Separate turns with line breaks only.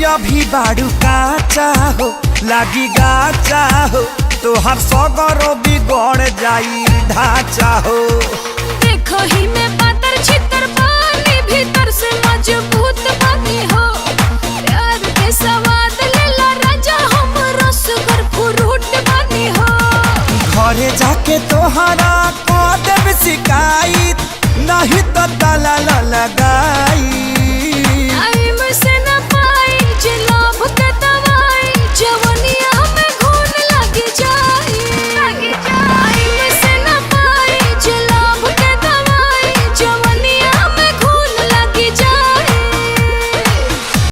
अभी बाड़ू काचा हो लागी गाचा हो तोहर सगरो बिगड़ जाई ढांचा हो।
देखो ही में पातर छितर पानी भीतर से मजबूत बानी हो। प्यार के स्वाद लेला राजा हम रसगर फ्रूट बानी हो।
घरे जाके तोहरा को देव शिकायत नहीं तो ताला लगाई।